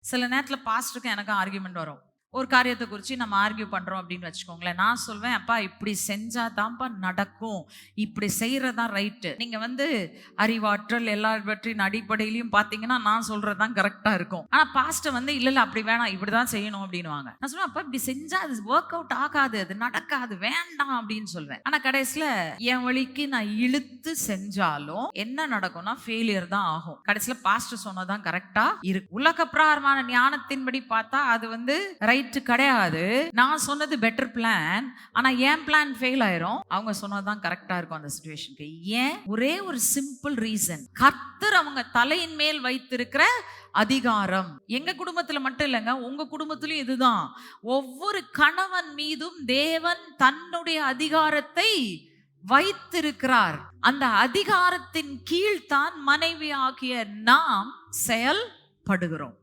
சில நேரத்துல பாஸ்டருக்கும் எனக்கும் ஆர்கியூமெண்ட் வரும். ஒரு காரியத்தை குறித்து நம்ம ஆர்கியூ பண்றோம் அப்படின்னு வச்சுக்கோங்களேன். நான் சொல்வேன், அப்பா இப்படி செஞ்சா தான்ப்பா நடக்கும், இப்படி செய்யறதான் ரைட்டு. நீங்க அறிவாற்றல் எல்லாவற்றின் அடிப்படையிலையும் பார்த்தீங்கன்னா நான் சொல்றதுதான் கரெக்டா இருக்கும். ஆனா பாஸ்டர் இல்ல இல்ல அப்படி வேணாம், இப்படிதான் செய்யணும் அப்படின்னுவாங்க. நான் சொல்லுவேன், அப்பா இப்படி செஞ்சா அது ஒர்க் அவுட் ஆகாது, அது நடக்காது, வேண்டாம் அப்படின்னு சொல்வேன். ஆனா கடைசியில என் வழிக்கு நான் இழுத்து செஞ்சாலும் என்ன நடக்கும்னா ஃபெயிலியர் தான் ஆகும். கடைசியில பாஸ்டர் சொன்னதான் கரெக்டா இருக்கு. உலக பிரகாரமான ஞானத்தின்படி பார்த்தா அது ரைட்டு கிடையாது. நான் சொன்னது பெட்டர் பிளான். ஆனா என் பிளான் ஃபெயில் ஆயிரும். அவங்க சொன்னதுதான் கரெக்டா இருக்கும் அந்த சிச்சுவேஷனுக்கு. ஏன்? ஒரே ஒரு சிம்பிள் ரீசன். கர்த்தர் அவங்க தலையின் மேல் வைத்திருக்கிற அதிகாரம். எங்க குடும்பத்துல மட்டும் இல்லைங்க, உங்க குடும்பத்திலும் இதுதான். ஒவ்வொரு கணவன் மீதும் தேவன் தன்னுடைய அதிகாரத்தை வைத்திருக்கிறார். அந்த அதிகாரத்தின் கீழ்தான் மனைவி ஆகிய நாம் செயல்படுகிறோம்.